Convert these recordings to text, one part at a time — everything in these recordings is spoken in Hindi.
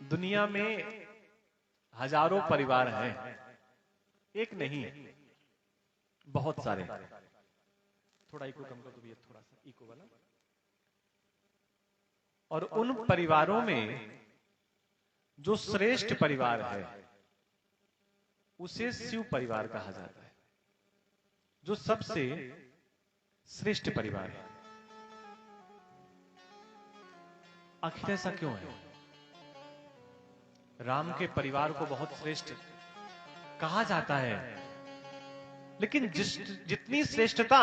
दुनिया में हजारों परिवार हैं, एक नहीं, बहुत सारे। थोड़ा इको कम कर दो भैया, थोड़ा सा इको वाला। और उन परिवारों में जो श्रेष्ठ परिवार है उसे शिव परिवार कहा जाता है, जो सबसे श्रेष्ठ परिवार है। आखिर ऐसा क्यों है? राम के परिवार को बहुत श्रेष्ठ कहा जाता है, लेकिन जितनी श्रेष्ठता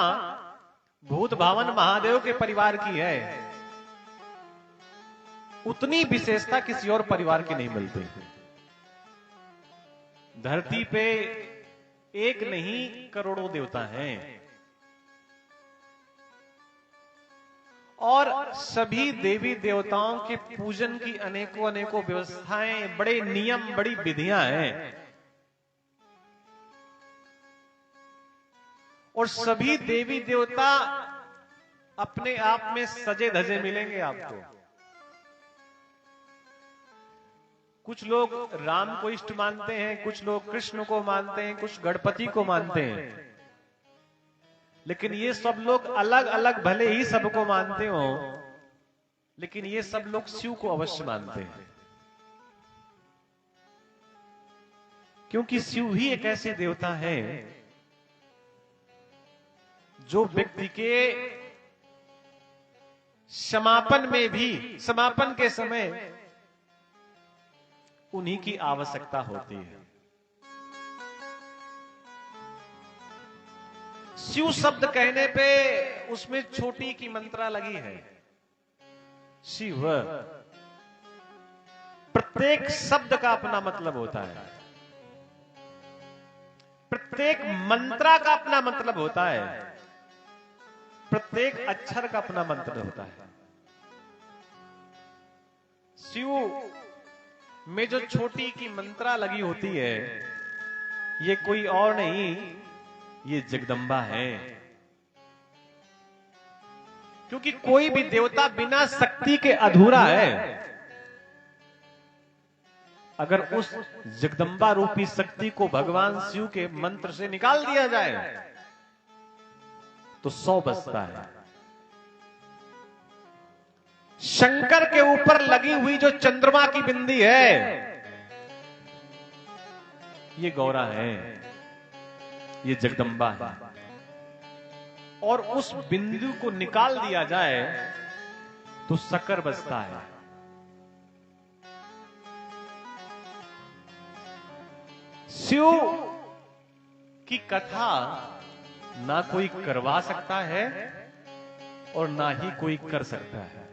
भूत भावन महादेव के परिवार की है, उतनी विशेषता किसी और परिवार की नहीं मिलती। धरती पे एक नहीं करोड़ों देवता हैं, और सभी देवी देवताओं के पूजन की अनेकों अनेकों व्यवस्थाएं, बड़े नियम, बड़ी विधियां हैं। और सभी देवी देवता अपने आप में सजे धजे मिलेंगे आपको। कुछ लोग राम को इष्ट मानते हैं, कुछ लोग कृष्ण को मानते हैं, कुछ गणपति को मानते हैं, लेकिन ये सब लोग अलग अलग भले ही सबको मानते हो, लेकिन ये सब लोग शिव को अवश्य मानते हैं। क्योंकि शिव ही एक ऐसे देवता हैं जो व्यक्ति के समापन में भी, समापन के समय उन्हीं की आवश्यकता होती है। शिव शब्द कहने पे उसमें छोटी की मंत्रा लगी है, शिव। प्रत्येक शब्द का अपना मतलब होता है, प्रत्येक मंत्रा का अपना मतलब होता है, प्रत्येक अक्षर का अपना मंत्र होता है। शिव में जो छोटी की मंत्रा लगी होती है, ये कोई और नहीं, ये जगदम्बा है। क्योंकि कोई भी देवता बिना शक्ति के अधूरा है। अगर उस जगदम्बा रूपी शक्ति को भगवान शिव के मंत्र से निकाल दिया जाए तो 100 बचता है। शंकर के ऊपर लगी हुई जो चंद्रमा की बिंदी है, ये गौरा है, ये जगदम्बा है। और उस बिंदु को निकाल दिया जाए तो शक्कर बचता है। शिव की कथा ना कोई करवा सकता है और ना ही कोई कर सकता है।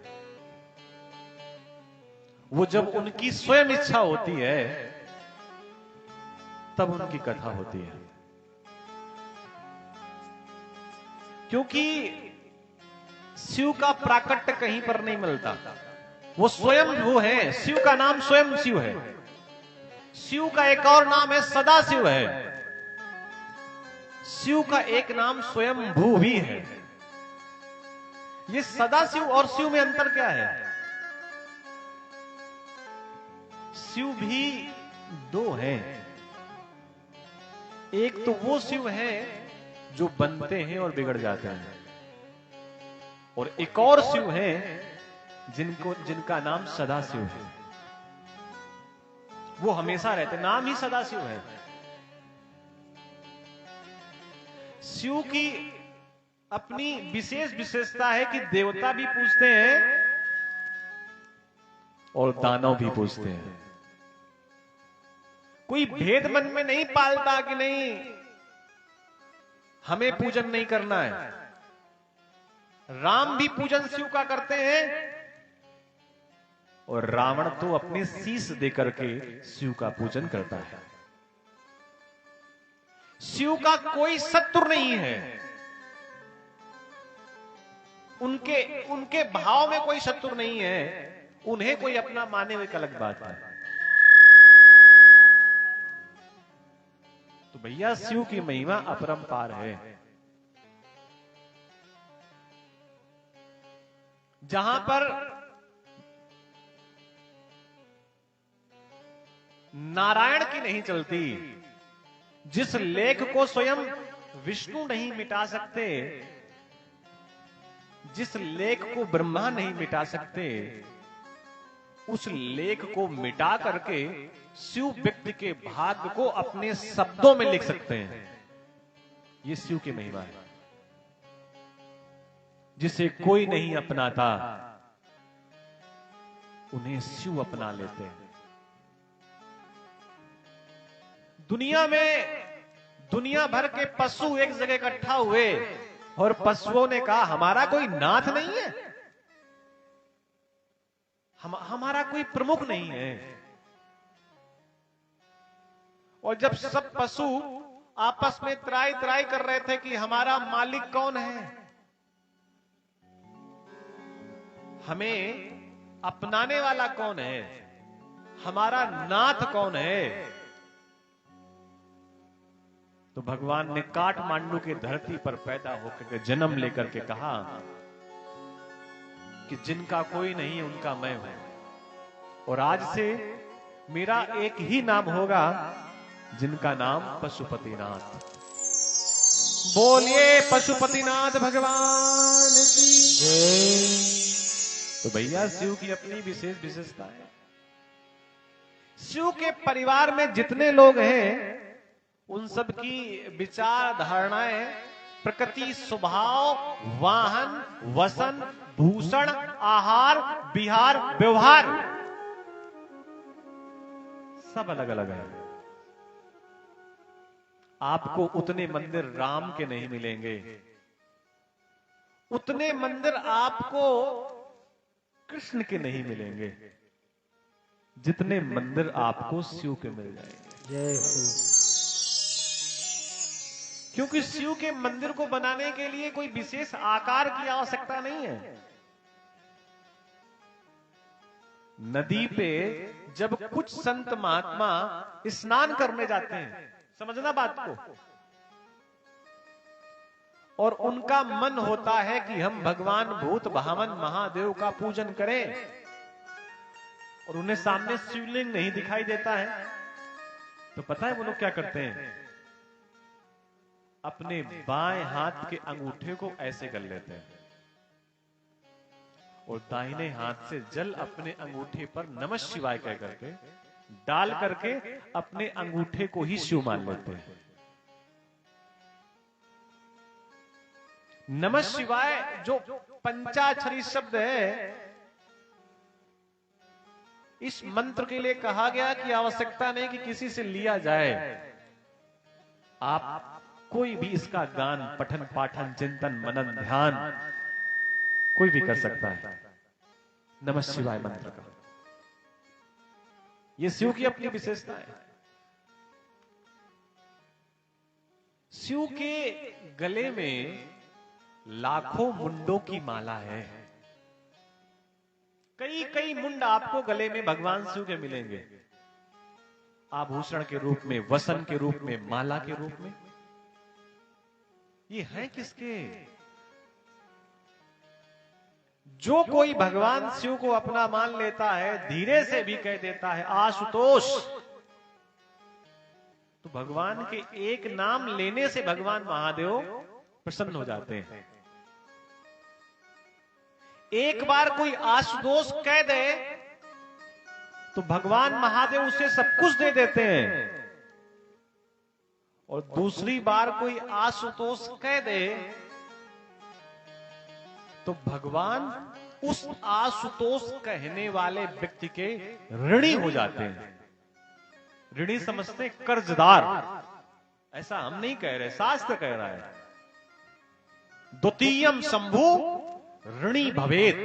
वो जब उनकी स्वयं इच्छा होती है तब उनकी कथा होती है। क्योंकि शिव का प्राकट्य कहीं पर नहीं मिलता, वो स्वयं वो है। शिव का नाम स्वयं शिव है। शिव का एक और नाम है सदाशिव है। शिव का एक नाम स्वयं भू भी है। ये सदाशिव और शिव में अंतर क्या है? शिव भी दो हैं। एक तो वो शिव है जो बनते हैं और बिगड़ जाते हैं, और एक और शिव है जिनका नाम सदाशिव है। वो हमेशा रहते, नाम ही सदाशिव है। शिव की अपनी विशेष विशेषता है कि देवता भी पूजते हैं और दानव भी पूजते हैं। कोई भेद मन में नहीं पालता कि नहीं हमें पूजन नहीं करना है। राम भी पूजन शिव का करते हैं, और रावण तो अपने शीश देकर के शिव का पूजन करता है। शिव का कोई शत्रु नहीं है। उनके भाव में कोई शत्रु नहीं है। उन्हें कोई अपना माने हुए अलग बात है। तो भैया शिव की महिमा अपरंपार है। जहां पर नारायण की नहीं चलती, जिस लेख को स्वयं विष्णु नहीं मिटा सकते, जिस लेख को ब्रह्मा नहीं मिटा सकते, उस लेख को मिटा करके शिव व्यक्ति के भाग्य को अपने शब्दों में लिख सकते हैं। ये शिव की महिमा है। जिसे कोई नहीं अपनाता, उन्हें शिव अपना लेते हैं। दुनिया में दुनिया भर के पशु एक जगह इकट्ठा हुए और पशुओं ने कहा हमारा कोई नाथ नहीं है, हमारा कोई प्रमुख नहीं है। और जब सब पशु आपस में त्राई त्राई कर रहे थे कि हमारा मालिक कौन है, हमें अपनाने वाला कौन है, हमारा नाथ कौन है, तो भगवान ने काठमांडू की धरती पर पैदा होकर के जन्म लेकर के कहा कि जिनका कोई नहीं उनका मैं हूं, और आज से मेरा एक ही नाम होगा जिनका नाम पशुपतिनाथ। बोलिए पशुपतिनाथ भगवान की जय। तो भैया शिव की अपनी विशेष विशेषता है। शिव के परिवार में जितने लोग हैं उन सब की विचार धारणाएं, प्रकृति, स्वभाव, वाहन, वसन, भूषण, आहार, विहार, व्यवहार सब अलग अलग है। आपको उतने मंदिर राम के नहीं मिलेंगे, उतने मंदिर आपको कृष्ण के नहीं मिलेंगे, जितने मंदिर आपको शिव के मिल जाएंगे। जय शिव। क्योंकि शिव के मंदिर को बनाने के लिए कोई विशेष आकार की आवश्यकता नहीं है। नदी पे जब कुछ संत महात्मा स्नान करने जाते हैं, समझना बात को, और उनका मन होता है कि हम भगवान भूत भावन महादेव का पूजन करें, और उन्हें सामने शिवलिंग नहीं दिखाई देता है, तो पता है वो लोग क्या करते हैं? अपने बाएं हाथ के अंगूठे को ऐसे कर लेते हैं और दाहिने हाथ से जल अपने अंगूठे पर नमः शिवाय कह करके डाल करके अपने अंगूठे को ही शिव मान लेते हैं। नमः शिवाय जो पंचाक्षरी शब्द है, इस मंत्र के लिए कहा गया कि आवश्यकता नहीं कि किसी से लिया जाए, आप कोई भी इसका गान, पठन, पाठन, चिंतन, मनन, ध्यान कोई भी कर सकता है नमः शिवाय मंत्र का। यह शिव की अपनी विशेषता है। शिव के गले में लाखों मुंडों की माला है। कई कई मुंड आपको गले में भगवान शिव के मिलेंगे, आभूषण के रूप में, वसन के रूप में, माला के रूप में। ये है किसके? जो कोई भगवान शिव को अपना मान लेता है, धीरे से भी कह देता है आशुतोष, तो भगवान के एक नाम लेने से भगवान महादेव प्रसन्न हो जाते हैं। एक बार कोई आशुतोष कह दे तो भगवान महादेव उसे सब कुछ दे देते हैं, और दूसरी बार कोई आशुतोष कह दे तो भगवान उस आशुतोष कहने वाले व्यक्ति के ऋणी हो जाते हैं। ऋणी समझते कर्जदार, ऐसा हम नहीं कह रहे, शास्त्र कह रहा है। द्वितीयम शंभु ऋणी भवेत।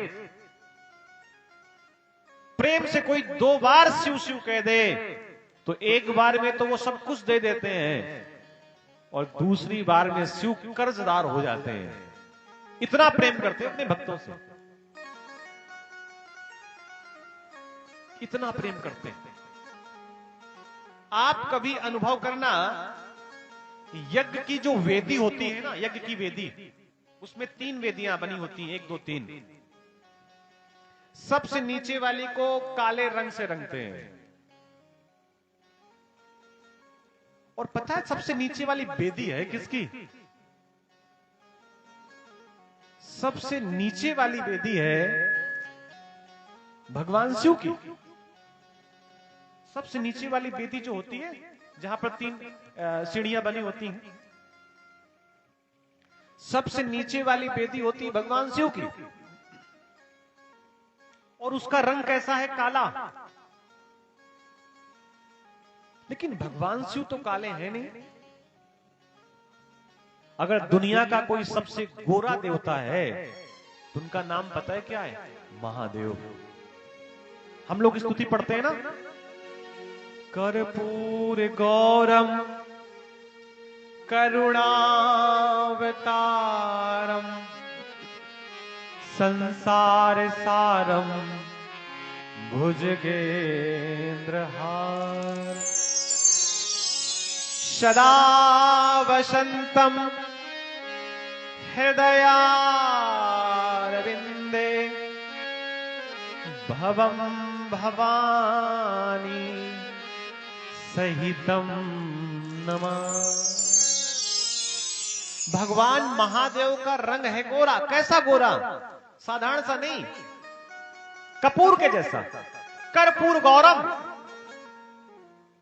प्रेम से कोई दो बार शिव शिव कह दे तो एक बार में तो वो सब कुछ दे देते हैं, और दूसरी बार में शिव कर्जदार हो जाते हैं। इतना प्रेम करते हैं अपने भक्तों से, इतना प्रेम करते हैं। आप कभी अनुभव करना, यज्ञ की जो वेदी होती है ना, यज्ञ की वेदी, उसमें 3 वेदियां बनी होती हैं, 1 2 3। सबसे नीचे वाली को काले रंग से रंगते हैं, और पता है सबसे नीचे वाली बेदी है किसकी? सबसे नीचे वाली बेदी है भगवान शिव की। सबसे नीचे वाली बेदी जो होती है, जहां पर 3 सीढ़ियां बनी होती हैं, सबसे नीचे वाली बेदी होती है भगवान शिव की। और उसका रंग कैसा है? काला। लेकिन भगवान शिव तो काले हैं नहीं। अगर दुनिया का कोई सबसे गोरा देवता है तो उनका नाम पता है क्या है? महादेव। हम लोग स्तुति पढ़ते हैं ना, कर्पूर गौरम करुणावतारम संसार सारम भुजगेंद्रहार सदा वसंतम हृदयारविंदे भवम भवानी सहितम नमः। भगवान महादेव का रंग है गोरा। कैसा गोरा? साधारण सा नहीं, कपूर के जैसा। कर्पूर गौरम,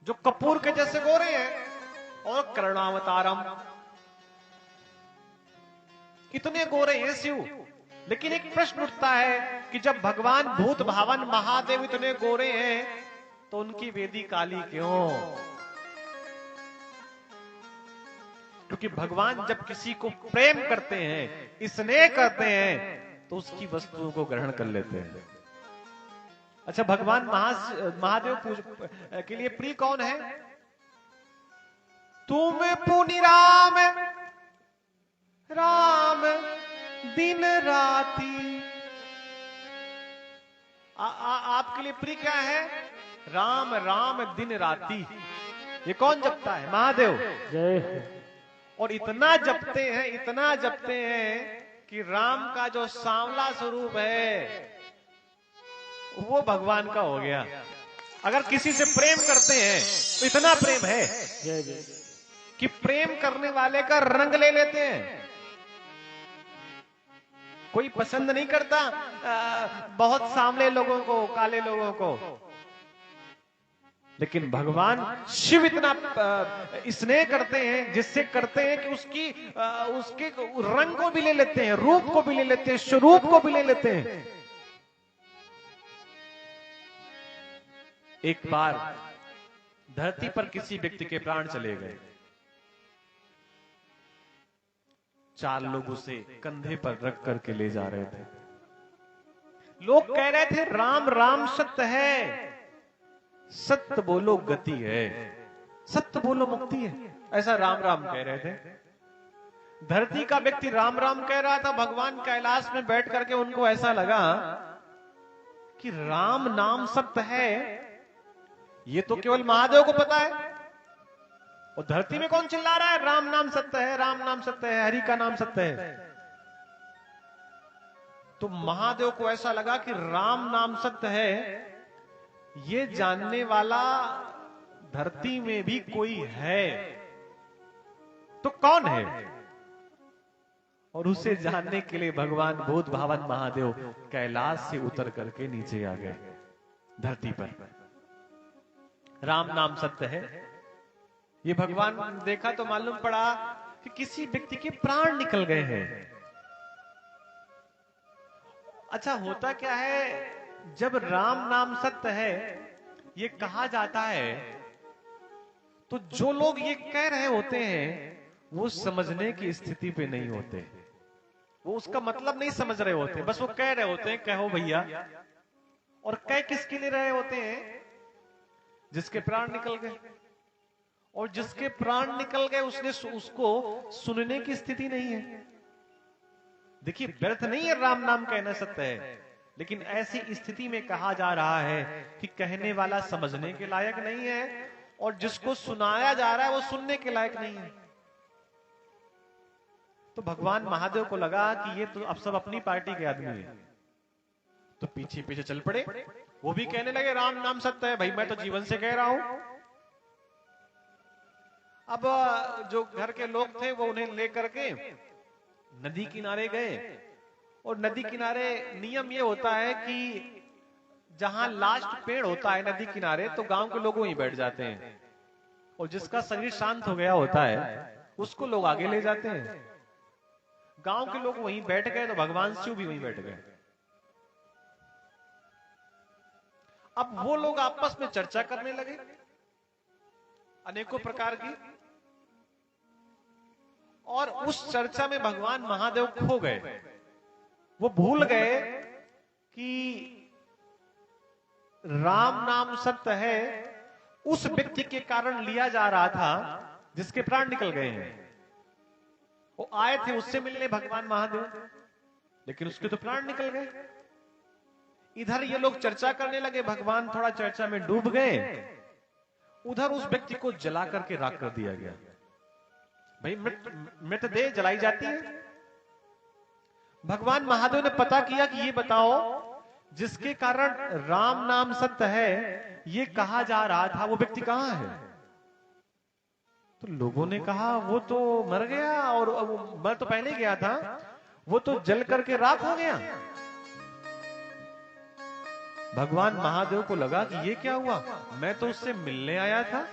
जो कपूर के जैसे गोरे हैं। और करुणावतारम, इतने गोरे हैं शिव। लेकिन एक प्रश्न उठता है कि जब भगवान भूत भावन महादेव इतने गोरे हैं तो उनकी वेदी काली क्यों? क्योंकि भगवान जब किसी को प्रेम करते हैं, स्नेह करते हैं, तो उसकी वस्तुओं को ग्रहण कर लेते हैं। अच्छा, भगवान महादेव के लिए प्रिय कौन है? तुम पुनि राम राम दिन राती। आपके लिए प्रिय क्या है? राम राम दिन राती। ये कौन जपता है? महादेव। जय। और इतना जपते हैं, इतना जपते हैं कि राम का जो सांवला स्वरूप है वो भगवान का हो गया। अगर किसी से प्रेम करते हैं तो इतना प्रेम है कि प्रेम करने वाले का रंग ले लेते हैं। कोई पसंद नहीं करता बहुत सांवले लोगों को, काले लोगों को। लेकिन भगवान शिव इतना स्नेह करते हैं, जिससे करते हैं कि उसके रंग को भी ले लेते हैं, रूप को भी ले लेते हैं, स्वरूप को भी ले लेते हैं। एक बार धरती पर किसी व्यक्ति के प्राण चले गए। 4 लोग उसे कंधे पर रख करके ले जा रहे थे। लोग कह रहे थे राम राम सत्य है, सत्य बोलो गति है, सत्य बोलो मुक्ति है, ऐसा राम राम कह रहे थे। धरती का व्यक्ति राम राम कह रहा था। भगवान कैलाश में बैठ करके उनको ऐसा लगा कि राम नाम सत्य है, ये तो केवल महादेव को पता है। और धरती में कौन चिल्ला रहा है राम नाम सत्य है, राम नाम सत्य है, हरि का नाम सत्य है। तो महादेव को ऐसा लगा कि राम नाम सत्य है, ये जानने वाला धरती में भी कोई है, तो कौन है? और उसे जानने के लिए भगवान भूत भावन महादेव कैलाश से उतर करके नीचे आ गए धरती पर। राम नाम सत्य है, ये भगवान देखा तो मालूम पड़ा कि किसी व्यक्ति के प्राण निकल गए हैं। अच्छा, होता क्या है, जब राम नाम सत्य है ये कहा जाता है, तो जो लोग ये कह रहे होते हैं वो समझने की स्थिति पे नहीं होते, वो उसका मतलब नहीं समझ रहे होते, बस वो कह रहे होते हैं कहो भैया। और कह किसके लिए रहे होते हैं? जिसके प्राण निकल गए। और जिसके प्राण निकल गए उसको सुनने की स्थिति नहीं है। देखिए, व्यर्थ नहीं है राम नाम कहना सत्य है, लेकिन ऐसी स्थिति में कहा जा रहा है कि कहने वाला समझने के लायक नहीं है और जिसको सुनाया जा रहा है वो सुनने के लायक नहीं है। तो भगवान महादेव को लगा कि ये तो अब सब अपनी पार्टी के आदमी है, तो पीछे पीछे चल पड़े। वो भी कहने लगे राम नाम सत्य है भाई, मैं तो जीवन से कह रहा हूं। अब जो घर के लोग थे वो उन्हें लेकर के नदी किनारे गए, और नदी किनारे नियम ये होता है कि जहां लास्ट पेड़ होता है नदी किनारे, तो गांव के लोग वहीं बैठ जाते हैं, और जिसका शरीर शांत हो गया होता है उसको लोग आगे ले जाते हैं। गांव के लोग वहीं बैठ गए तो भगवान शिव भी वहीं बैठ गए। अब वो लोग आपस में चर्चा करने लगे अनेकों प्रकार की, और उस चर्चा में भगवान महादेव खो गए। वो भूल गए कि राम नाम सत्य है उस व्यक्ति के कारण लिया जा रहा था जिसके प्राण निकल गए हैं। वो आए थे उससे मिलने भगवान महादेव, लेकिन उसके तो प्राण निकल गए। इधर ये लोग चर्चा करने लगे, भगवान थोड़ा चर्चा में डूब गए, उधर उस व्यक्ति को जला करके राख कर दिया गया। भाई मृतदेह जलाई जाती है। भगवान महादेव ने पता किया कि ये बताओ जिसके कारण राम नाम सत्य है ये कहा जा रहा था, वो व्यक्ति कहां है? तो लोगों ने कहा वो तो मर गया, और मर तो पहले गया था, वो तो जल करके राख हो गया। भगवान महादेव को लगा कि ये क्या हुआ, मैं तो उससे मिलने आया था,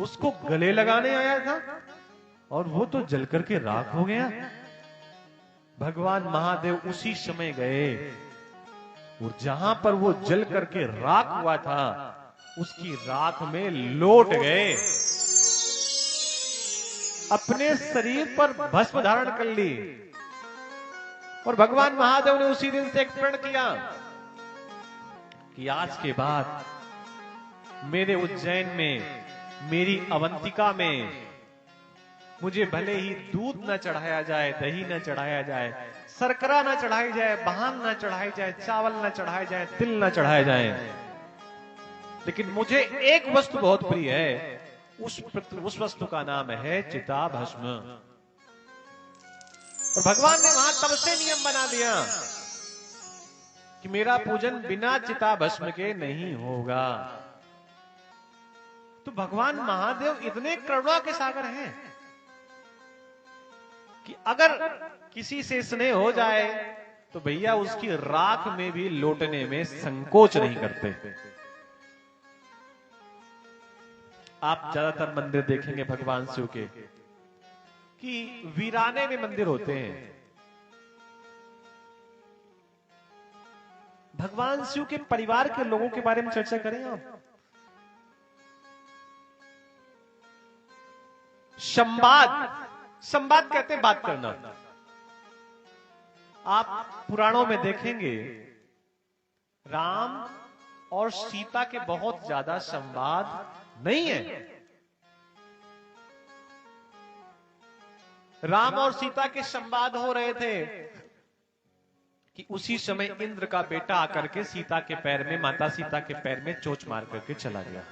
उसको गले लगाने आया था, और वो तो जल करके राख हो गया। भगवान महादेव उसी समय गए और जहां पर वो जल करके राख हुआ था उसकी राख में लौट गए, अपने शरीर पर भस्म धारण कर ली। और भगवान महादेव ने उसी दिन से एक प्रण किया कि आज के बाद मेरे उज्जैन में, मेरी अवंतिका में मुझे भले ही दूध न चढ़ाया जाए, दही न चढ़ाया जाए, शर्करा न चढ़ाई जाए, भांग न चढ़ाई जाए, चावल न चढ़ाया जाए, तिल न चढ़ाया जाए, लेकिन मुझे एक वस्तु बहुत प्रिय है, उस वस्तु का नाम है चिता भस्म। और भगवान ने वहां तब से नियम बना दिया कि मेरा पूजन बिना चिता भस्म के नहीं होगा। तो भगवान महादेव इतने करुणा के सागर हैं कि अगर किसी से स्नेह हो जाए तो भैया उसकी राख में भी लौटने में संकोच नहीं करते। आप ज्यादातर मंदिर देखेंगे भगवान शिव के कि वीराने में मंदिर होते हैं। भगवान शिव के परिवार के लोगों के बारे में चर्चा करें आप। संवाद कहते हैं बात करना। आप पुराणों में देखेंगे राम और सीता के बहुत ज्यादा संवाद नहीं है। राम और सीता के संवाद हो रहे थे कि उसी समय इंद्र का बेटा आकर के सीता के पैर में, माता सीता के पैर में चोंच मार करके चला गया।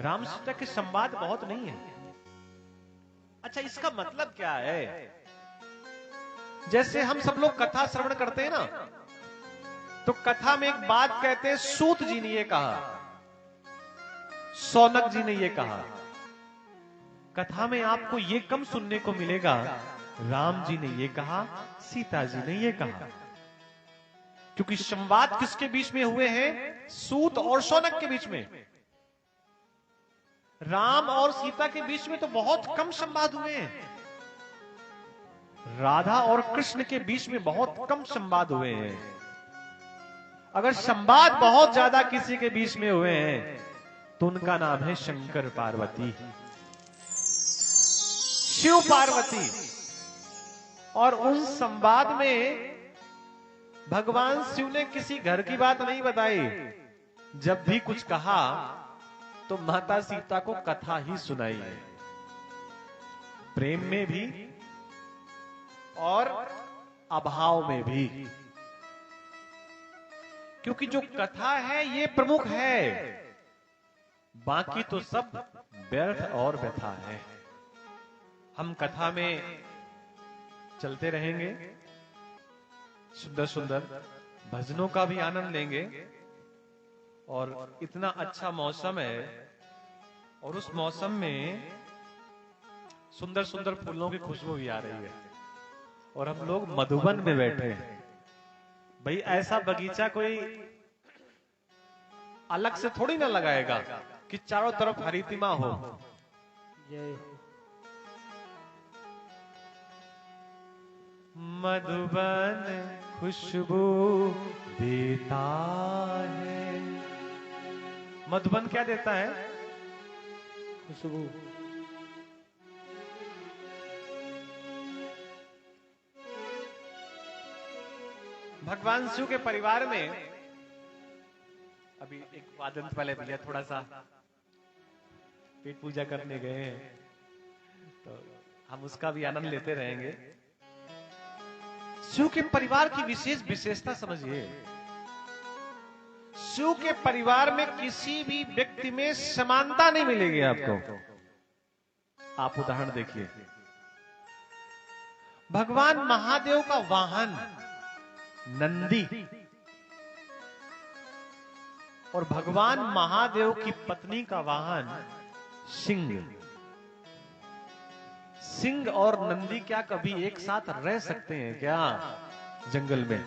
राम सीता के संवाद बहुत नहीं है। अच्छा, इसका मतलब क्या है? जैसे हम सब लोग कथा श्रवण करते हैं ना, तो कथा में एक बात कहते हैं, सूत जी ने ये कहा, सौनक जी ने ये कहा। कथा में आपको ये कम सुनने को मिलेगा, राम जी ने ये कहा, सीता जी ने ये कहा, क्योंकि संवाद किसके बीच में हुए हैं? सूत और सौनक के बीच में। राम और सीता के बीच में तो बहुत कम संवाद हुए हैं। राधा और कृष्ण के बीच में बहुत कम संवाद हुए हैं। अगर संवाद बहुत ज्यादा किसी के बीच में हुए हैं तो उनका नाम है शंकर पार्वती, शिव पार्वती। और उन संवाद में भगवान शिव ने किसी घर की बात नहीं बताई। जब भी कुछ कहा तो माता सीता को कथा ही सुनाई है, प्रेम में भी और अभाव में भी, क्योंकि जो कथा है ये प्रमुख है, बाकी तो सब व्यर्थ और व्यथा है। हम कथा में चलते रहेंगे, सुंदर सुंदर भजनों का भी आनंद लेंगे, और इतना अच्छा मौसम है और उस मौसम में सुंदर सुंदर फूलों की खुशबू भी आ रही है और हम लोग मधुबन में बैठे हैं। भाई ऐसा बगीचा कोई अलग से थोड़ी ना लगाएगा कि चारों तरफ हरितिमा हो। मधुबन खुशबू देता है। मधुबन क्या देता है? खुशबू। भगवान शिव के परिवार में अभी एक वादंत वाले भैया थोड़ा सा पेट पूजा करने गए हैं, तो हम उसका भी आनंद लेते रहेंगे। शिव के परिवार की विशेष विशेषता समझिए। शिव के परिवार में किसी भी व्यक्ति में समानता नहीं मिलेगी आपको। आप उदाहरण देखिए, भगवान महादेव का वाहन नंदी और भगवान महादेव की पत्नी का वाहन सिंह। सिंह और नंदी क्या कभी एक साथ रह सकते हैं क्या जंगल में?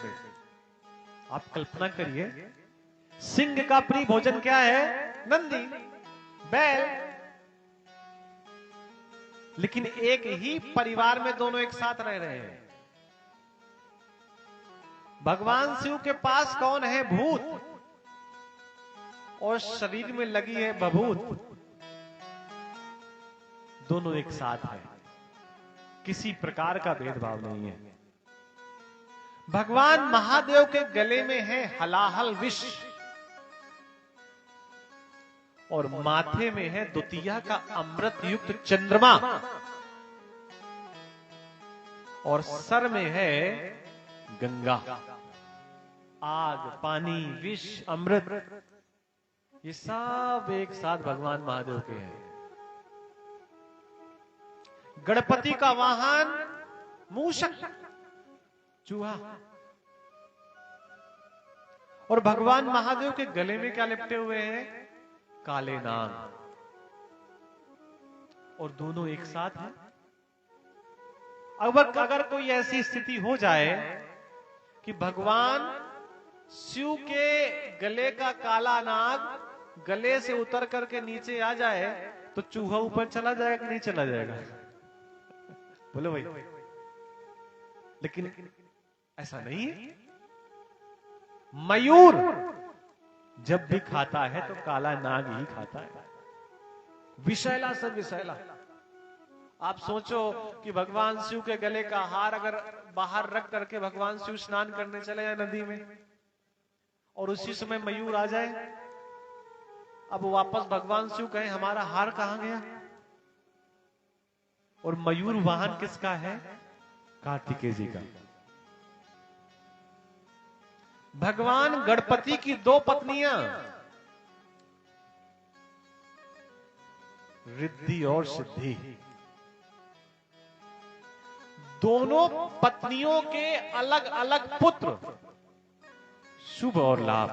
आप कल्पना करिए, सिंह का प्रिय भोजन क्या है? नंदी, बैल। लेकिन एक ही परिवार में दोनों एक साथ रह रहे हैं। भगवान शिव के पास कौन है? भूत, और शरीर में लगी है बभूत। दोनों एक साथ है, किसी प्रकार का भेदभाव नहीं है। भगवान महादेव के गले में है हलाहल विष और माथे में है द्वितीया का अमृत युक्त चंद्रमा और सर में है गंगा। आग, पानी, विष, अमृत, ये सब एक साथ भगवान महादेव के हैं। गणपति का वाहन मूषक, चूहा, और भगवान महादेव के गले में क्या लिपटे हुए हैं? काले नाग, और दोनों एक साथ हैं। अगर कोई ऐसी स्थिति हो जाए कि भगवान शिव के गले का काला नाग गले से उतर करके नीचे आ जाए तो चूहा ऊपर चला जाएगा कि नहीं चला जाएगा? बोलो भाई। लेकिन ऐसा नहीं है। मयूर जब भी खाता है तो काला नाग ही खाता है, विषैला से विषैला। आप सोचो कि भगवान शिव के गले का हार अगर बाहर रख करके भगवान शिव स्नान करने चले जाए नदी में और उसी समय मयूर आ जाए, अब वापस भगवान शिव कहें हमारा हार कहां गया? और मयूर वाहन किसका है? कार्तिकेय जी का। भगवान गणपति की दो पत्नियां रिद्धि और सिद्धि, दोनों पत्नियों के अलग अलग पुत्र, शुभ और लाभ।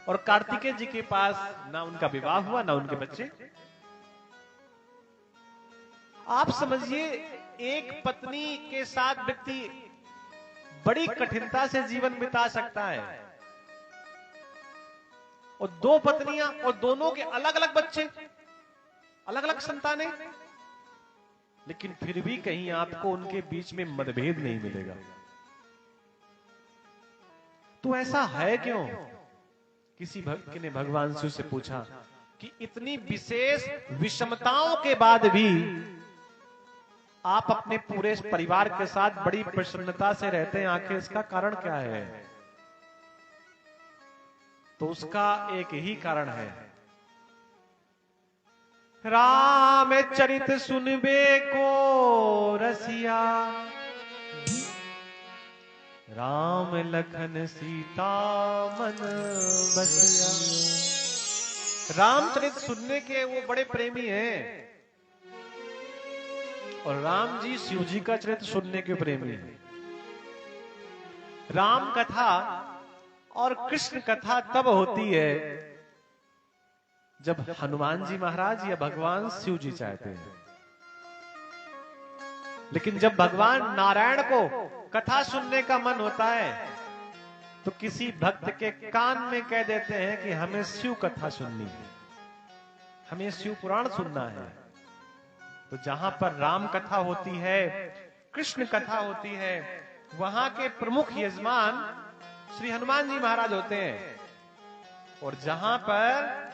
और कार्तिकेय जी के पास ना उनका विवाह हुआ ना उनके बच्चे। आप समझिए, एक पत्नी के साथ व्यक्ति बड़ी कठिनता से जीवन बिता सकता है, और दो पत्नियां और दोनों के अलग अलग बच्चे, अलग अलग संतानें, लेकिन फिर भी कहीं आपको उनके बीच में मतभेद नहीं मिलेगा। तो ऐसा है क्यों? किसी भक्त ने भगवान शिव से पूछा कि इतनी विशेष विषमताओं के बाद भी आप अपने पूरे परिवार के साथ बड़ी प्रसन्नता से रहते हैं, आखिर इसका कारण क्या है? तो उसका एक ही कारण है, राम चरित सुनबे को रसिया, राम लखन सीता मन बसिया। रामचरित सुनने के वो बड़े प्रेमी हैं, और राम जी शिव जी का चरित्र सुनने के प्रेमी हैं। राम कथा और कृष्ण कथा तब होती है जब हनुमान जी महाराज या भगवान शिव जी चाहते हैं। लेकिन जब भगवान नारायण को कथा सुनने का मन होता है तो किसी भक्त के कान में कह देते हैं कि हमें शिव कथा सुननी है, हमें शिव पुराण सुनना है। तो जहां पर राम कथा होती है, कृष्ण कथा होती है, वहां के प्रमुख यजमान श्री हनुमान जी महाराज होते हैं। और जहां पर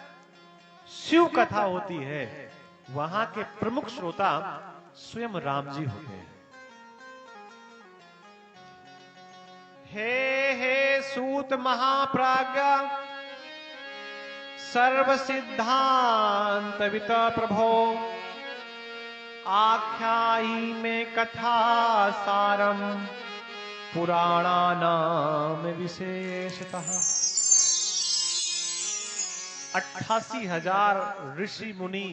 शिव कथा होती है वहां के प्रमुख श्रोता स्वयं राम जी होते हैं। हे सूत महाप्राज्ञ सर्व सिद्धांत वित प्रभो, आख्यायी में कथा सारम पुराणानाम विशेषतः। 88,000 ऋषि मुनि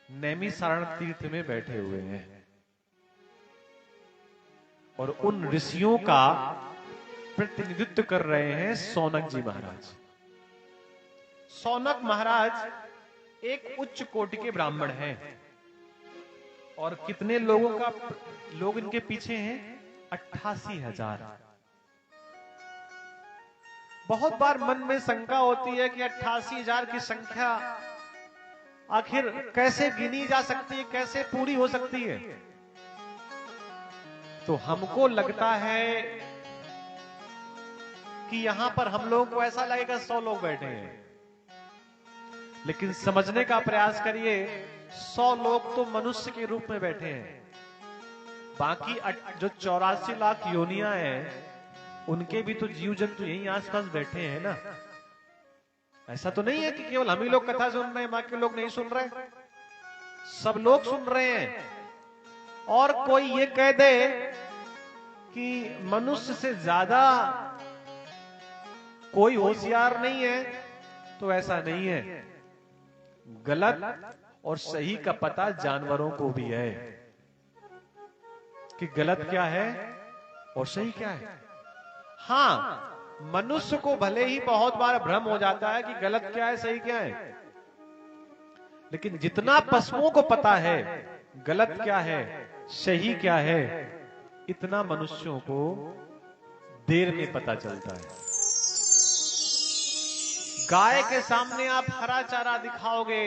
नैमिसारण तीर्थ में बैठे हुए हैं और उन ऋषियों का प्रतिनिधित्व कर रहे हैं सौनक जी महाराज। सौनक महाराज एक उच्च कोटि के ब्राह्मण हैं और कितने लोग इनके पीछे हैं? 88,000। बहुत बार मन में शंका होती है कि 88,000 की संख्या आखिर कैसे गिनी जा सकती है, कैसे पूरी हो सकती है। तो हमको लगता है कि यहां पर हम लोगों को ऐसा लगेगा 100 लोग बैठे हैं, लेकिन समझने का प्रयास करिए 100 लोग तो मनुष्य के रूप में बैठे हैं। बाकी जो 84 लाख योनियां हैं उनके भी तो जीव जंतु यहीं आसपास बैठे हैं ना। ऐसा तो नहीं है कि केवल हम ही लोग कथा सुन रहे हैं, बाकी लोग नहीं सुन रहे, सब लोग सुन रहे हैं। और कोई ये कह दे कि मनुष्य से ज्यादा कोई होशियार नहीं है, तो ऐसा नहीं है। गलत और सही का पता जानवरों को भी है कि गलत क्या है और सही क्या है। हाँ, मनुष्य को भले ही बहुत बार भ्रम हो जाता है कि गलत क्या है सही क्या है, लेकिन जितना पशुओं को पता है गलत क्या है सही क्या है, इतना मनुष्यों को देर में पता चलता है। गाय के सामने आप हरा चारा दिखाओगे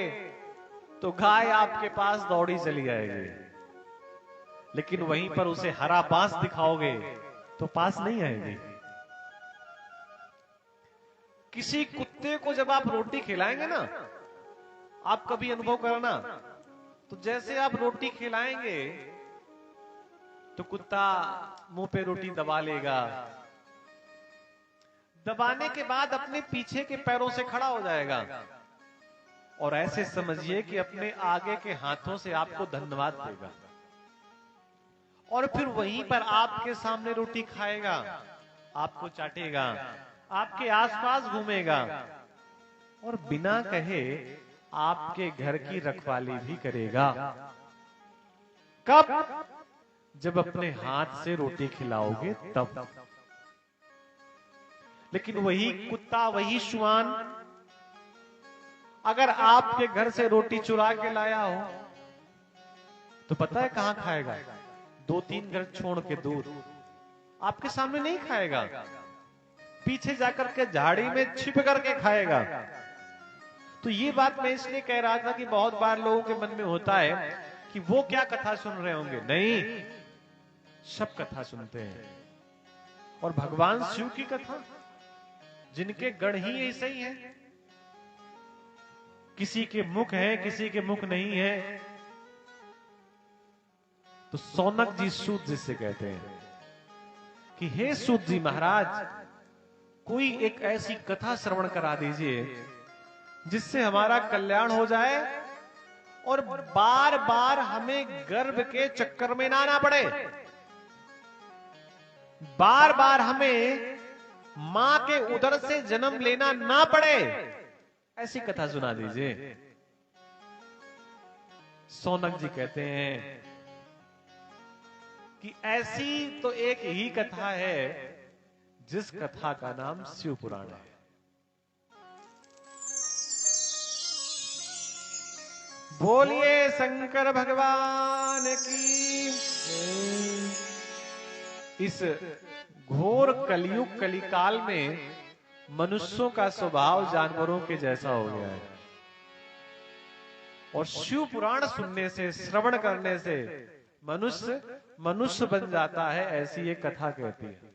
तो गाय आपके पास दौड़ी चली आएगी, लेकिन वहीं पर उसे हरा बांस दिखाओगे तो पास नहीं आएगी। किसी कुत्ते को जब आप रोटी खिलाएंगे ना, आप कभी अनुभव करना, तो जैसे आप रोटी खिलाएंगे तो कुत्ता मुंह पे रोटी दबा लेगा, दबाने के बाद अपने पीछे के पैरों से खड़ा हो जाएगा और ऐसे समझिए कि अपने आगे के हाथों से आपको धन्यवाद देगा और फिर वहीं पर आपके सामने रोटी खाएगा, आपको चाटेगा, आपके आसपास घूमेगा और बिना कहे आपके घर की रखवाली भी करेगा। कब? जब अपने हाथ से रोटी खिलाओगे तब। लेकिन वही कुत्ता, वही श्वान अगर आपके घर से रोटी चुरा के लाया हो तो पता है कहां खाएगा? 2-3 घर छोड़ के दूर, आपके सामने नहीं खाएगा, पीछे जाकर के झाड़ी में छिप करके खाएगा। तो ये बात मैं इसलिए कह रहा था कि बहुत बार लोगों के मन में होता है कि वो क्या कथा सुन रहे होंगे। नहीं, सब कथा सुनते हैं और भगवान शिव की कथा, जिनके गण ही ऐसे ही हैं, किसी के मुख है किसी के मुख नहीं है। तो सौनक जी सूत जिसे कहते हैं कि हे सूत जी महाराज, कोई एक ऐसी कथा श्रवण करा दीजिए जिससे हमारा कल्याण हो जाए और बार बार हमें गर्भ के चक्कर में ना आना पड़े, बार बार हमें मां के उदर से जन्म लेना ना पड़े, ऐसी कथा सुना दीजिए। सौनक जी कहते हैं कि ऐसी तो एक ही कथा है जिस कथा का नाम शिव पुराण है। बोलिए शंकर भगवान की। इस घोर कलयुग कलिकाल में मनुष्यों का स्वभाव जानवरों के जैसा हो गया है, और शिव पुराण सुनने से, श्रवण करने से मनुष्य मनुष्य बन जाता है, ऐसी एक कथा कहती है।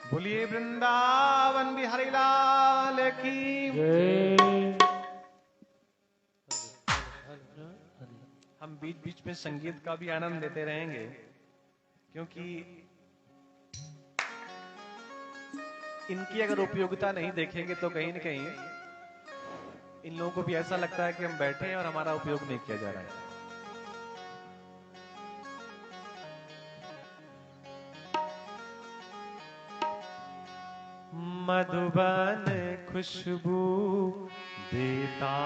बोलिए वृंदावन बिहारी लाल की। हम बीच बीच में संगीत का भी आनंद लेते रहेंगे, क्योंकि इनकी अगर उपयोगिता नहीं देखेंगे तो कहीं न कहीं इन लोगों को भी ऐसा लगता है कि हम बैठे हैं और हमारा उपयोग नहीं किया जा रहा है। मधुबन खुशबू देता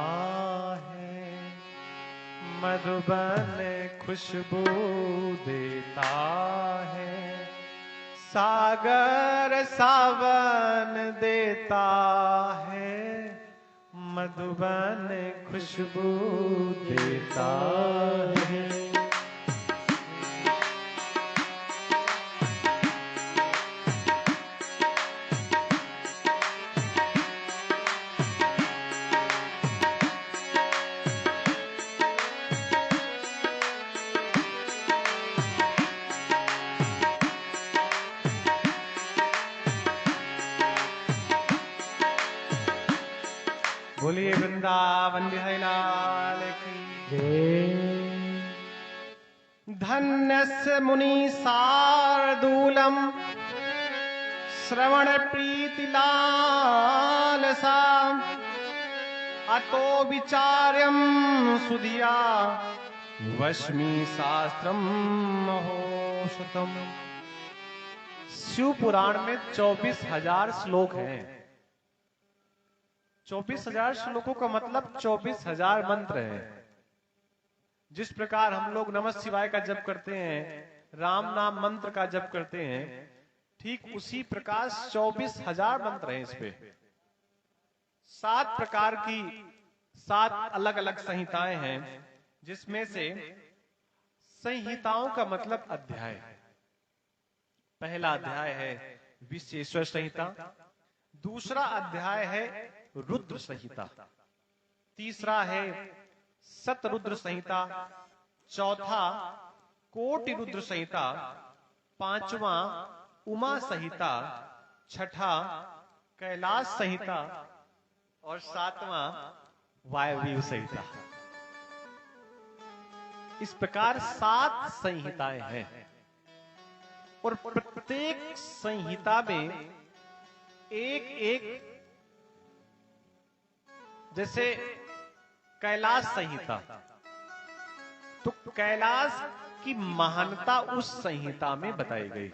है, मधुबन खुशबू देता है, सागर सावन देता है, मधुबन खुशबू देता है। बोलिए वृंदावन बिहारी लाल की। धन्यस्य मुनि शार्दूलम श्रवण प्रीति लालसा, अतो विचार्यम सुधिया वश्मी शास्त्रम महोषतम। शिव पुराण में 24,000 श्लोक हैं। 24,000 श्लोकों का मतलब 24,000 मंत्र हैं। जिस प्रकार हम लोग नमः शिवाय का जप करते हैं, राम नाम मंत्र का जप करते हैं, ठीक उसी प्रकार 24,000 मंत्र हैं। इस पे 7 प्रकार की 7 अलग अलग संहिताएं हैं, जिसमें से संहिताओं का मतलब अध्याय। पहला अध्याय है विशेश्वर संहिता, दूसरा अध्याय है रुद्र संहिता, तीसरा है सतरुद्र संहिता, चौथा कोटि रुद्र संहिता, पांचवा उमा संहिता, छठा कैलाश संहिता और सातवां वायव्य संहिता। इस प्रकार 7 संहिताएं हैं, और प्रत्येक संहिता में एक एक, जैसे कैलाश संहिता, तो कैलाश की महानता उस संहिता में बताई गई।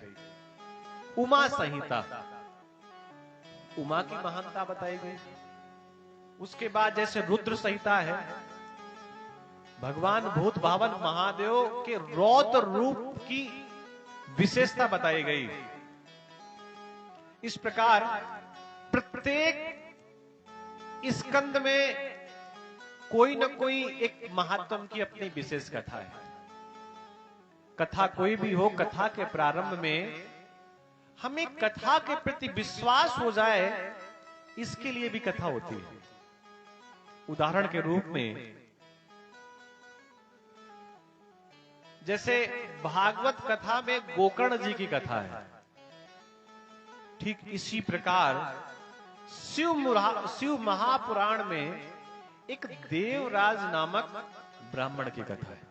उमा संहिता, उमा की महानता बताई गई। उसके बाद जैसे रुद्र संहिता है, भगवान भूत भावन महादेव के रौद्र रूप की विशेषता बताई गई। इस प्रकार प्रत्येक स्कंद में कोई न कोई एक महात्म की अपनी विशेष कथा है। कथा कोई भी हो, कथा के प्रारंभ में हमें कथा के प्रति विश्वास हो जाए, इसके लिए भी कथा होती है। उदाहरण के रूप में जैसे भागवत कथा में गोकर्ण जी की कथा है, ठीक इसी प्रकार शिव महापुराण में एक देवराज नामक ब्राह्मण की कथा है।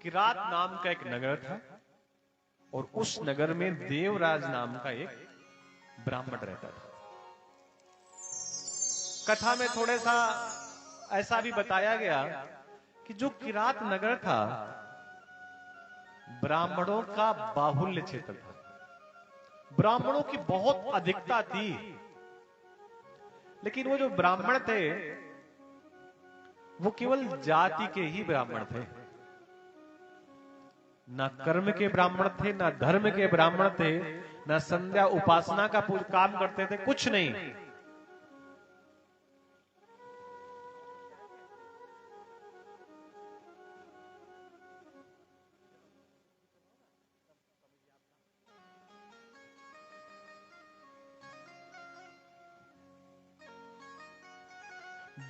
किरात नाम का एक नगर था, और उस नगर में देवराज नाम का एक ब्राह्मण रहता था। कथा में थोड़ा सा ऐसा भी बताया गया कि जो किरात नगर था, ब्राह्मणों का बाहुल्य क्षेत्र था, ब्राह्मणों की बहुत अधिकता थी। लेकिन वो जो ब्राह्मण थे वो केवल जाति के ही ब्राह्मण थे, ना कर्म के ब्राह्मण थे, ना धर्म के ब्राह्मण थे, ना संध्या उपासना का काम करते थे, कुछ नहीं।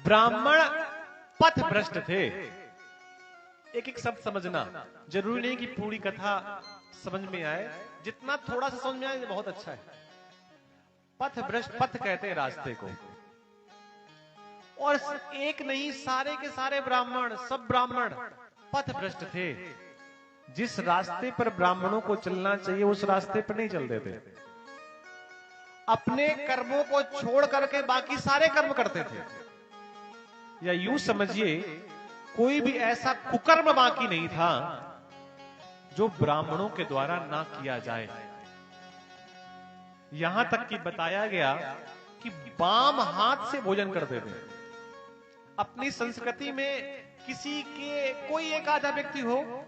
ब्राह्मण पथ भ्रष्ट थे। एक एक शब्द समझना, जरूरी नहीं कि पूरी कथा समझ में आए, जितना थोड़ा सा समझ में आए बहुत अच्छा है। पथ भ्रष्ट, पथ कहते हैं रास्ते को, और एक नहीं सारे के सारे ब्राह्मण, सब ब्राह्मण पथ भ्रष्ट थे। जिस रास्ते पर ब्राह्मणों को चलना चाहिए उस रास्ते पर नहीं चलते थे। अपने कर्मों को छोड़ करके बाकी सारे कर्म करते थे। या यूं समझिए, कोई भी ऐसा कुकर्म बाकी नहीं था जो ब्राह्मणों के द्वारा ना किया जाए। यहां तक कि बताया गया कि बाम हाथ से भोजन करते थे। अपनी संस्कृति में किसी के कोई एक आधा व्यक्ति हो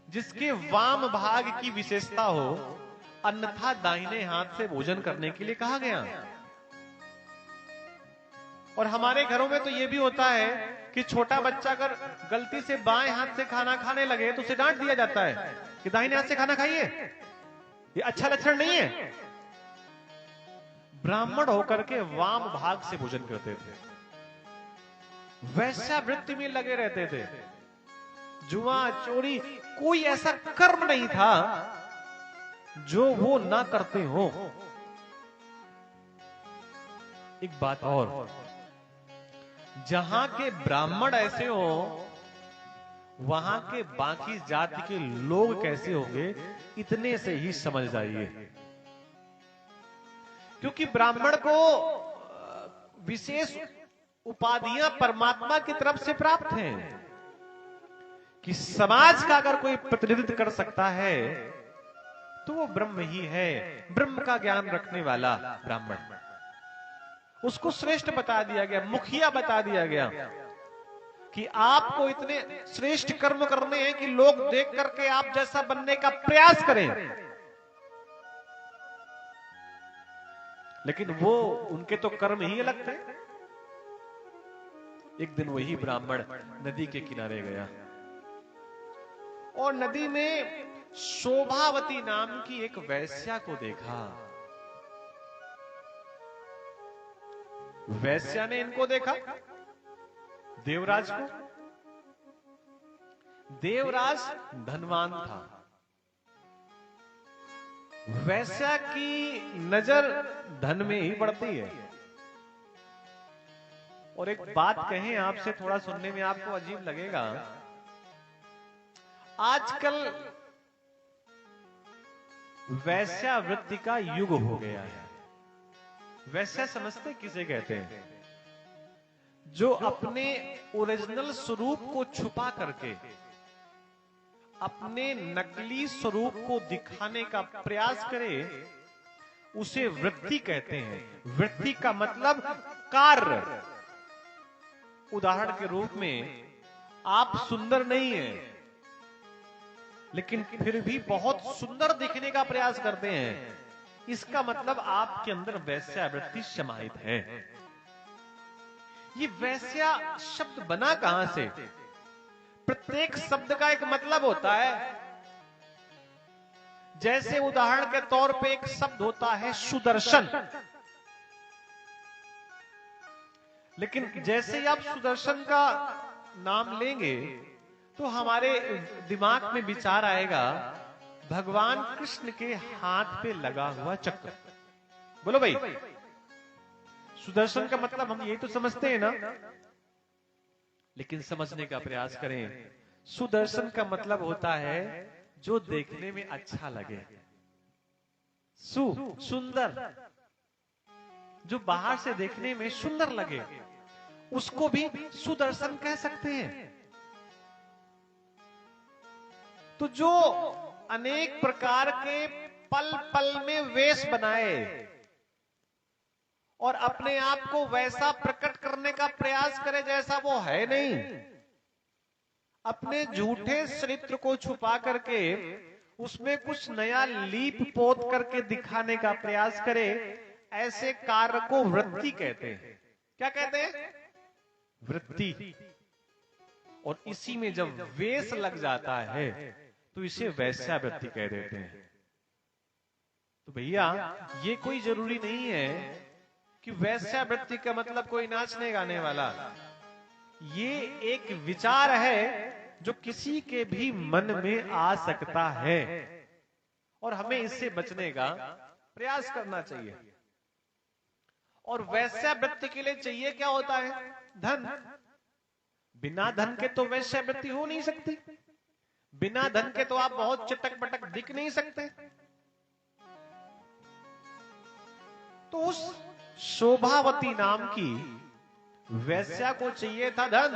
जिसके वाम भाग की विशेषता हो, अन्यथा दाहिने हाथ से भोजन करने के लिए कहा गया। और हमारे घरों में तो यह भी होता है कि छोटा बच्चा अगर गलती से बाएं हाथ से खाना खाने लगे तो उसे डांट दिया जाता है कि दाहिने हाथ से खाना खाइए, ये अच्छा लक्षण नहीं है। ब्राह्मण होकर के वाम भाग से भोजन करते थे, वैश्यावृत्ति में लगे रहते थे। जुआ चोरी कोई ऐसा कर्म नहीं था जो वो ना करते हो। एक बात और, जहां के ब्राह्मण ऐसे हो वहां के बाकी जाति के लोग कैसे होंगे इतने से ही समझ जाइए। क्योंकि ब्राह्मण को विशेष उपाधियां परमात्मा की तरफ से प्राप्त हैं कि समाज का अगर कोई प्रतिनिधित्व कर सकता है तो वो ब्रह्म ही है। ब्रह्म का ज्ञान रखने वाला ब्राह्मण, उसको श्रेष्ठ बता दिया गया, मुखिया बता दिया गया कि आपको इतने श्रेष्ठ कर्म करने हैं कि लोग देख करके आप जैसा बनने का प्रयास करें। लेकिन वो उनके तो कर्म ही अलग थे। एक दिन वही ब्राह्मण नदी के किनारे गया और नदी में शोभावती नाम की एक वैश्या को देखा। वैश्या ने इनको देखा, देवराज को। देवराज धनवान था। वैश्या की नजर धन में ही पड़ती है। और एक बात कहें आपसे, थोड़ा सुनने में आपको अजीब लगेगा, आजकल वैश्यावृत्ति का युग हो गया है। वैश्या समझते किसे कहते हैं? जो अपने ओरिजिनल स्वरूप को छुपा करके अपने नकली स्वरूप को दिखाने का प्रयास करे, उसे वृत्ति कहते हैं। वृत्ति का मतलब कार्य। उदाहरण के रूप में, आप सुंदर नहीं हैं लेकिन फिर भी बहुत सुंदर दिखने का प्रयास करते हैं, इसका मतलब आपके अंदर वैश्यावृत्ति समाहित है। ये वैश्या शब्द बना कहां से? प्रत्येक शब्द का एक मतलब होता है। जैसे उदाहरण के तौर पे एक शब्द होता है सुदर्शन, लेकिन जैसे ही आप सुदर्शन का नाम लेंगे तो हमारे दिमाग में विचार आएगा भगवान कृष्ण के हाथ पे लगा हुआ चक्र। बोलो भाई, सुदर्शन का मतलब हम यही तो समझते हैं ना। लेकिन समझने का प्रयास करें, सुदर्शन का मतलब होता है जो देखने में अच्छा लगे। सुंदर, जो बाहर से देखने में सुंदर लगे, उसको भी सुदर्शन कह सकते हैं। तो जो अनेक प्रकार के पल पल में वेश बनाए और अपने आप को वैसा प्रकट करने का प्रयास करे जैसा वो है नहीं। अपने झूठे चरित्र को छुपा करके उसमें कुछ नया लीप पोत करके दिखाने का प्रयास करे, ऐसे कार्य को वृत्ति कहते हैं। क्या कहते हैं? वृत्ति। और इसी में जब वेश लग जाता है तो इसे वैश्यावृत्ति कह देते हैं। तो भैया ये कोई जरूरी नहीं है कि वैश्यावृत्ति का मतलब कोई नाचने गाने वाला। ये एक विचार है जो किसी के भी मन में आ सकता है और हमें इससे बचने का प्रयास करना चाहिए। और वैश्यावृत्ति के लिए चाहिए क्या होता है? धन। बिना धन के तो वैश्यावृत्ति हो नहीं सकती। बिना धन के तो आप बहुत चटक पटक दिख नहीं सकते। तो उस शोभावती नाम की वैश्या को चाहिए था धन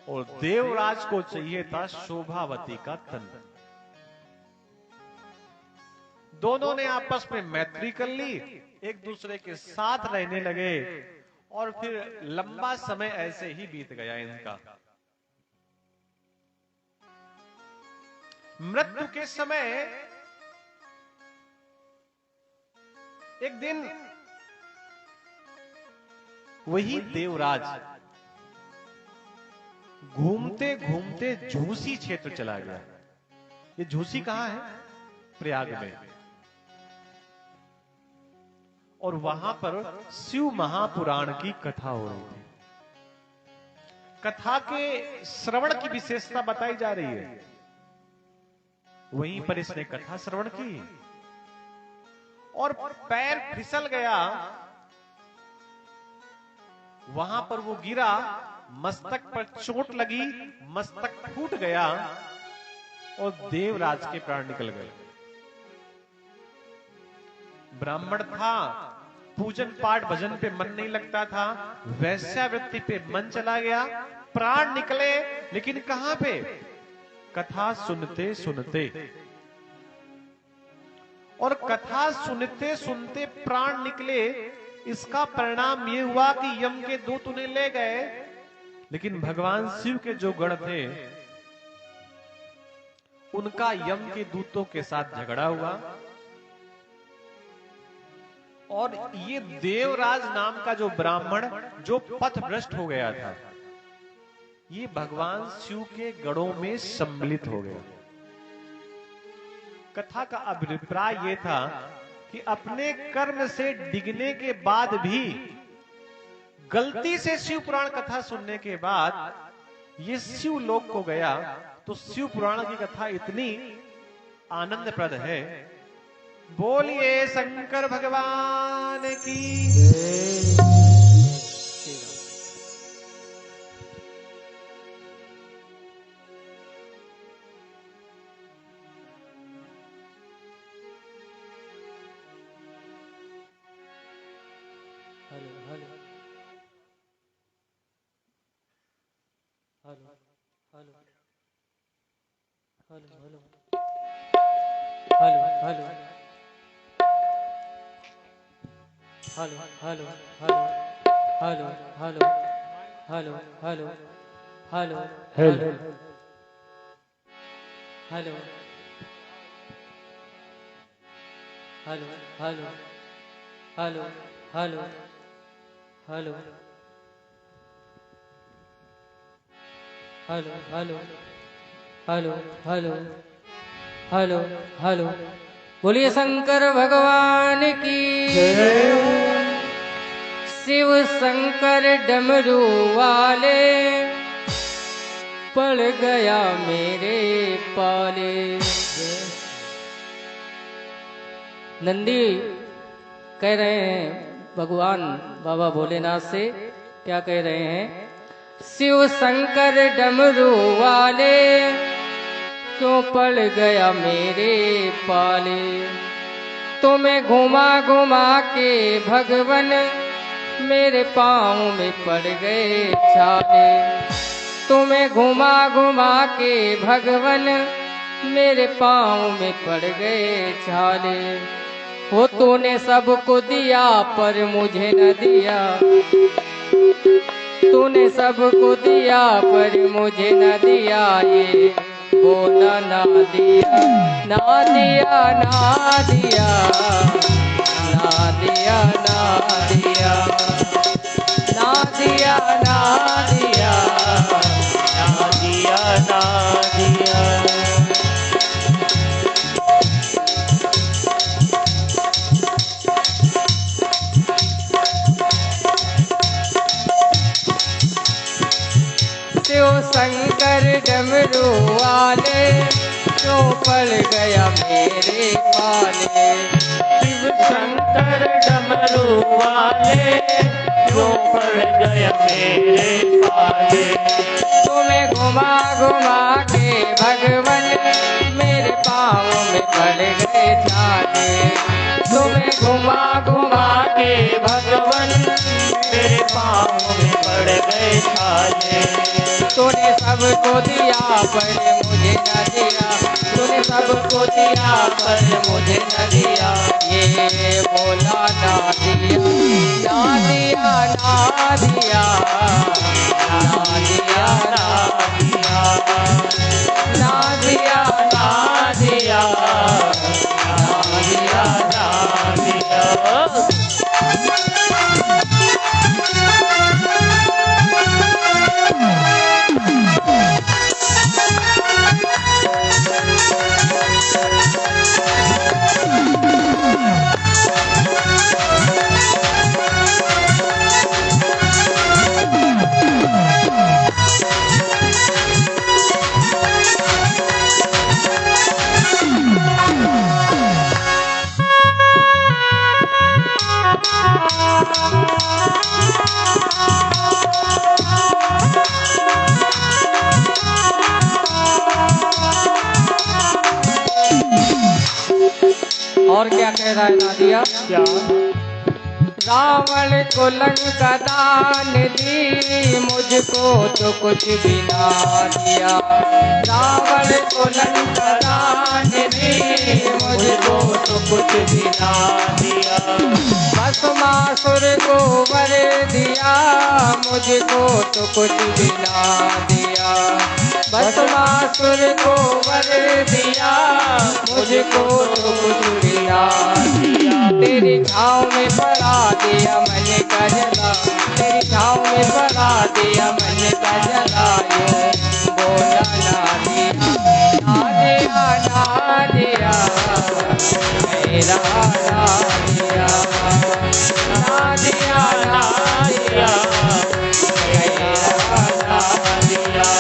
और देवराज को चाहिए था शोभावती का तन। दोनों ने आपस में मैत्री कर ली, एक दूसरे के साथ रहने लगे और फिर लंबा समय ऐसे ही बीत गया इनका। मृत्यु के समय एक दिन वही देवराज घूमते घूमते झूसी क्षेत्र चला गया। ये झूसी कहां है? प्रयाग में। और वहां पर शिव महापुराण की कथा हो रही थी। कथा के श्रवण की विशेषता बताई जा रही है। वहीं पर इसने कथा श्रवण की और पैर फिसल गया। वहां पर वो गिरा, मस्तक पर चोट लगी, मस्तक फूट गया और देवराज के प्राण निकल गए। ब्राह्मण था, पूजन पाठ भजन पे मन नहीं लगता था, वैश्यावृत्ति पे मन चला गया, प्राण निकले। लेकिन कहां पे? कथा सुनते सुनते। और कथा सुनते सुनते प्राण निकले। इसका परिणाम यह हुआ कि यम के दूत उन्हें ले गए। लेकिन भगवान शिव के जो गण थे उनका यम के दूतों के साथ झगड़ा हुआ और ये देवराज नाम का जो ब्राह्मण जो पथभ्रष्ट हो गया था, ये भगवान शिव के गणों में सम्मिलित हो गया। कथा का अभिप्राय यह था कि अपने कर्म से डिगने के बाद भी गलती से शिव पुराण कथा सुनने के बाद ये शिव लोक को गया। तो शिव पुराण की कथा इतनी आनंदप्रद है। बोलिए शंकर भगवान की। हेलो। बोलिए शंकर भगवान की जय। शिव शंकर डमरू वाले पड़ गया मेरे पाले। नंदी कह रहे हैं भगवान बाबा भोलेनाथ से, क्या कह रहे हैं? शिव शंकर डमरू वाले क्यों पड़ गया मेरे पाले। तुम्हें घुमा घुमा के भगवन मेरे पाँव में पड़ गए छाले। तुम्हें घुमा घुमा के भगवन मेरे पाँव में पड़ गए छाले। वो तूने सबको दिया पर मुझे न दिया, तूने सबको दिया पर मुझे न दिया, ये बोला ना दिया ना दिया ना दिया ना दिया ना दिया ना दिया ना दिया ना दिया ना दिया। शिव शंकर डमरू वाले क्यों पड़ गया मेरे पाले, शिव शंकर डमरू वाले क्यों पड़ गया मेरे पाले। तुम्हें घुमा घुमा के भगवन मेरे पाँव में पड़ गए छाले, तुम्हें घुमा घुमा के भगवन मेरे पाँव में पड़ गए छाले। तूने सबको दिया पर मुझे न दिया, तूने सबको दिया पर मुझे न दिया, ये बोला ना दिया ना दिया ना दिया ना दिया ना दिया ना दिया ना दिया ना दिया ना दिया। और क्या कह रहा है नादिया? क्या रावण को लंका दान दी, मुझको तो कुछ भी ना दिया, रावण को लंका दान दी, मुझको तो कुछ भी ना दिया, भस्मासुर को वर दिया, मुझको तो कुछ भी ना दिया, भस्मासुर को वर दिया, मुझको तो कुछ भी ना दिया। तेरी छाँव में पड़ा दिया मन का जला, तेरी छाँव में पड़ा दिया मन का जला, यूं बोला ना दिया ना दिया मेरा ना दिया ना दिया ना दिया मेरा ना दिया।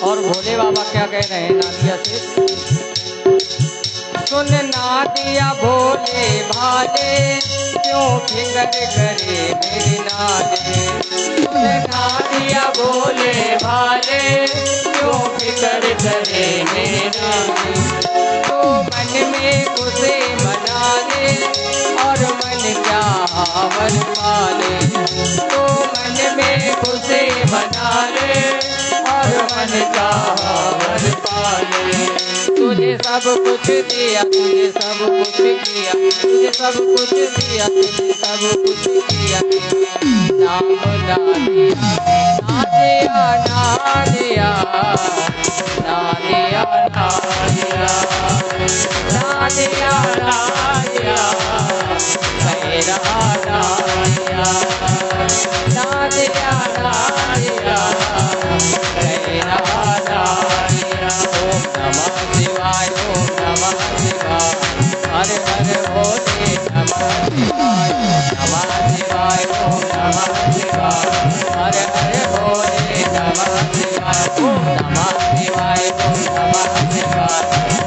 और भोले बाबा क्या कह रहे हैं नादिया से? सुन नादिया भोले भाले क्यों फिकर करे मेरे नाले, सुन नादिया भोले भाले क्यों फिकर करे मेरे नाले, तो मन में उसे मना ले और मन क्या हावर पाले, तो मन में उसे मना ले और मन का हावर पाले। तुझे सब कुछ दिया, तुझे सब कुछ किया, तुझे सब कुछ दिया, तुझे सब कुछ किया, नाम ना दिया ना दिया ना दिया ना दिया ना दिया ना दिया ना दिया नादिया नादिया नादिया तेरा नादिया ओम नमः शिवाय ओम नमः शिवाय हर हर भोले नमः शिवाय नमः शिवाय ओम नमः शिवाय हर हर भोले नमः शिवाय ओम नमः शिवाय ओम नमः शिवाय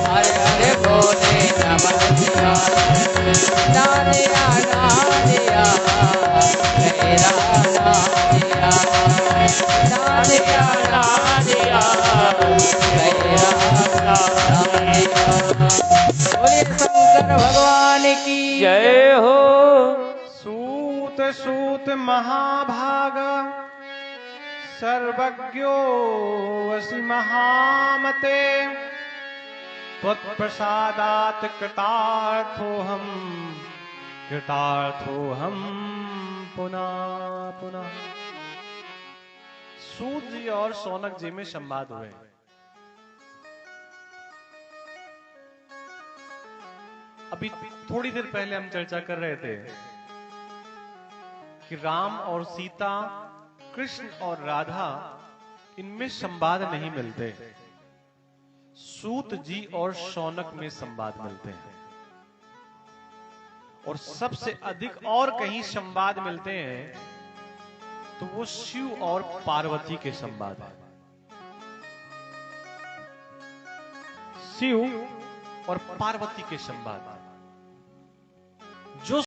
हर हर भोले नमः शिवाय नादिया नादिया तेरा नादिया नादिया नादिया तेरा नादिया बोले शंकर भगवान की जय हो। सूत सूत महाभाग सर्वज्ञो वसि महामते त्वत्प्रसादात् कृतार्थोऽहम् पुनः पुनः। सूत जी और शौनक जी में संवाद हुए। अभी थोड़ी देर पहले हम चर्चा कर रहे थे कि राम और सीता, कृष्ण और राधा, इनमें संवाद नहीं मिलते। सूत जी और शौनक में संवाद मिलते हैं। और सबसे अधिक और कहीं संवाद मिलते हैं तो वो शिव और पार्वती के संवाद है। शिव और पार्वती के संवाद जो